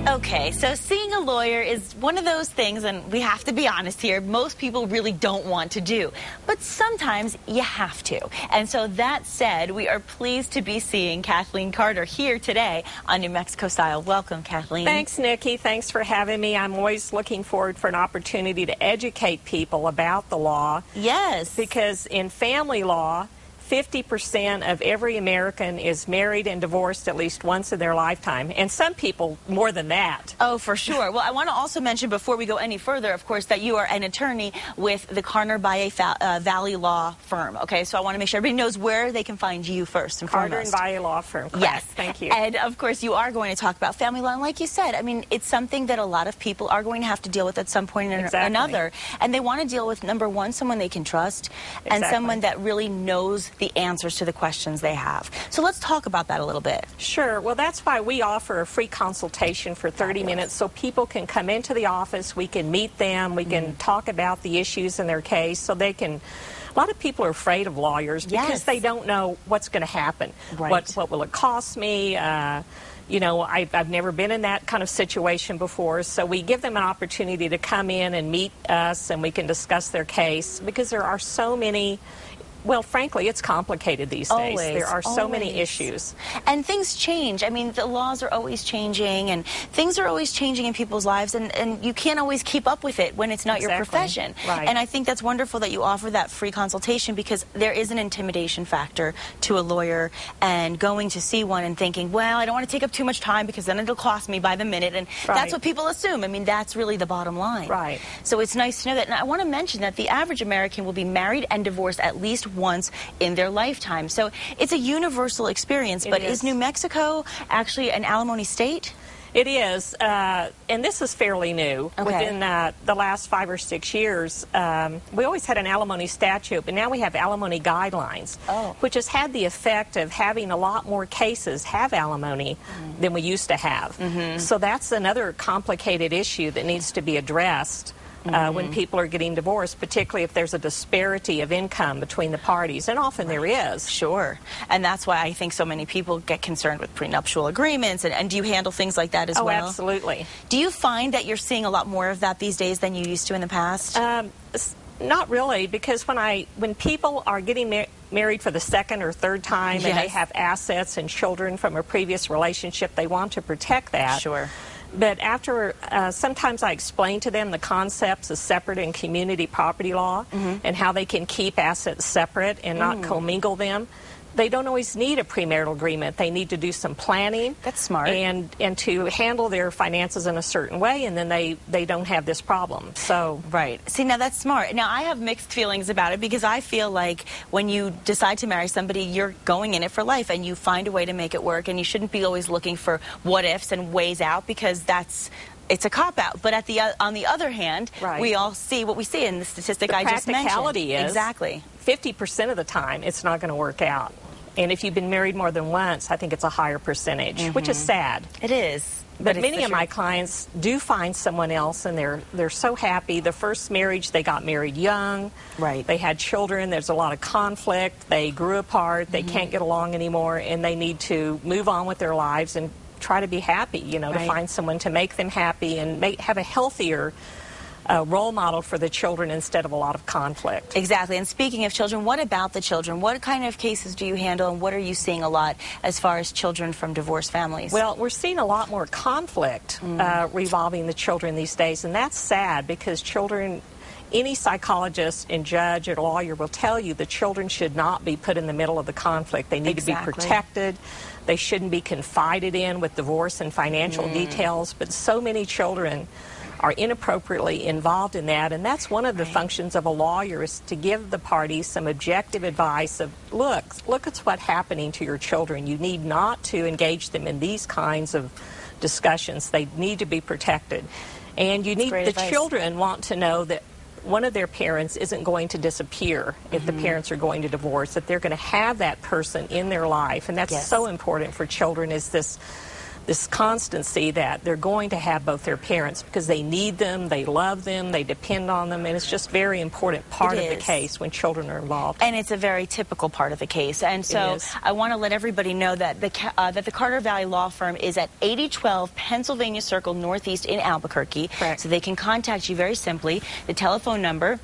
Okay, so seeing a lawyer is one of those things, and we have to be honest here, most people really don't want to do. But sometimes you have to. And so that said, we are pleased to be seeing Kathleen Carter here today on New Mexico Style. Welcome, Kathleen. Thanks, Nikki. Thanks for having me. I'm always looking forward for an opportunity to educate people about the law. Yes. Because in family law, 50% of every American is married and divorced at least once in their lifetime, and some people more than that. Oh, for sure. Well, I want to also mention before we go any further, of course, that you are an attorney with the Carter Valle Law Firm. Okay, so I want to make sure everybody knows where they can find you first and foremost. Carter Valle Law Firm. Correct. Yes. Thank you. And, of course, you are going to talk about family law. And like you said, I mean, it's something that a lot of people are going to have to deal with at some point or another. And they want to deal with, number one, someone they can trust, and someone that really knows the answers to the questions they have. So let's talk about that a little bit. Sure. Well, that's why we offer a free consultation for 30 minutes so people can come into the office, we can meet them, we can talk about the issues in their case so they can... A lot of people are afraid of lawyers because they don't know what's going to happen. Right. What will it cost me? You know, I've never been in that kind of situation before, so we give them an opportunity to come in and meet us, and we can discuss their case because there are so many... Well, frankly, it's complicated these days. There are so many issues. And things change. I mean, the laws are always changing, and things are always changing in people's lives, and you can't always keep up with it when it's not your profession. Right. And I think that's wonderful that you offer that free consultation because there is an intimidation factor to a lawyer and going to see one and thinking, well, I don't want to take up too much time because then it'll cost me by the minute, and that's what people assume. I mean, that's really the bottom line. Right. So it's nice to know that. And I want to mention that the average American will be married and divorced at least once in their lifetime. So it's a universal experience, but is New Mexico actually an alimony state? It is, and this is fairly new. Within the last 5 or 6 years, we always had an alimony statute, but now we have alimony guidelines, which has had the effect of having a lot more cases have alimony than we used to have. So that's another complicated issue that needs to be addressed. When people are getting divorced, particularly if there's a disparity of income between the parties, and often there is. Sure. And that's why I think so many people get concerned with prenuptial agreements, and do you handle things like that as well? Oh, absolutely. Do you find that you're seeing a lot more of that these days than you used to in the past? Not really, because when people are getting married for the second or third time and they have assets and children from a previous relationship, they want to protect that. Sure. But after, sometimes I explain to them the concepts of separate and community property law and how they can keep assets separate and not commingle them. They don't always need a premarital agreement. They need to do some planning. That's smart. And to handle their finances in a certain way, and then they don't have this problem. So right. See, now that's smart. Now, I have mixed feelings about it because I feel like when you decide to marry somebody, you're going in it for life, and you find a way to make it work, and you shouldn't be always looking for what-ifs and ways out because it's a cop-out. But on the other hand, we all see what we see in the statistic I just mentioned. The practicality is 50% of the time it's not going to work out. And if you've been married more than once, I think it's a higher percentage, which is sad. It is. But many of my clients do find someone else, and they're so happy. The first marriage, they got married young. Right. They had children. There's a lot of conflict. They grew apart. They can't get along anymore, and they need to move on with their lives and try to be happy, you know, to find someone to make them happy and have a healthier role model for the children instead of a lot of conflict. Exactly. And speaking of children, what about the children? What kind of cases do you handle, and what are you seeing a lot as far as children from divorced families? Well, we're seeing a lot more conflict revolving the children these days, and that's sad because children... Any psychologist and judge or lawyer will tell you the children should not be put in the middle of the conflict. They need to be protected. They shouldn't be confided in with divorce and financial details, but so many children are inappropriately involved in that, and that's one of the functions of a lawyer, is to give the parties some objective advice of, look at what's happening to your children. You need not to engage them in these kinds of discussions. They need to be protected. And you need the children want to know that one of their parents isn't going to disappear if the parents are going to divorce, that they're going to have that person in their life, and that's so important for children, is this constancy that they're going to have both their parents because they need them, they love them, they depend on them, and it's just very important part of the case when children are involved. And it's a very typical part of the case. And so I want to let everybody know that the Carter Valle Law Firm is at 8012 Pennsylvania Circle Northeast in Albuquerque. Correct. So they can contact you very simply. The telephone number,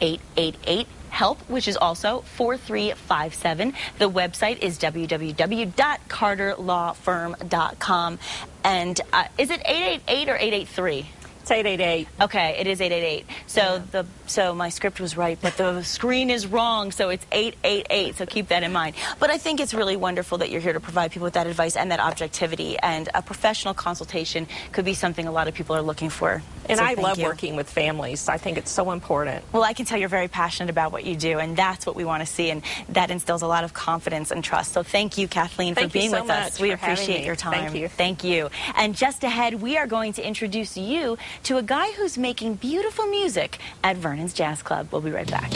888-HELP, which is also 4357. The website is www.carterlawfirm.com. And is it 888 or 883? It's 888. Okay, it is 888. So so my script was right, but the screen is wrong, so it's 888. So keep that in mind. But I think it's really wonderful that you're here to provide people with that advice and that objectivity. And a professional consultation could be something a lot of people are looking for. And so I love working with families. I think it's so important. Well, I can tell you're very passionate about what you do, and that's what we want to see, and that instills a lot of confidence and trust. So thank you, Kathleen, for being with us. We appreciate your time. Thank you. Thank you. And just ahead, we are going to introduce you to a guy who's making beautiful music at Vernon's Jazz Club. We'll be right back.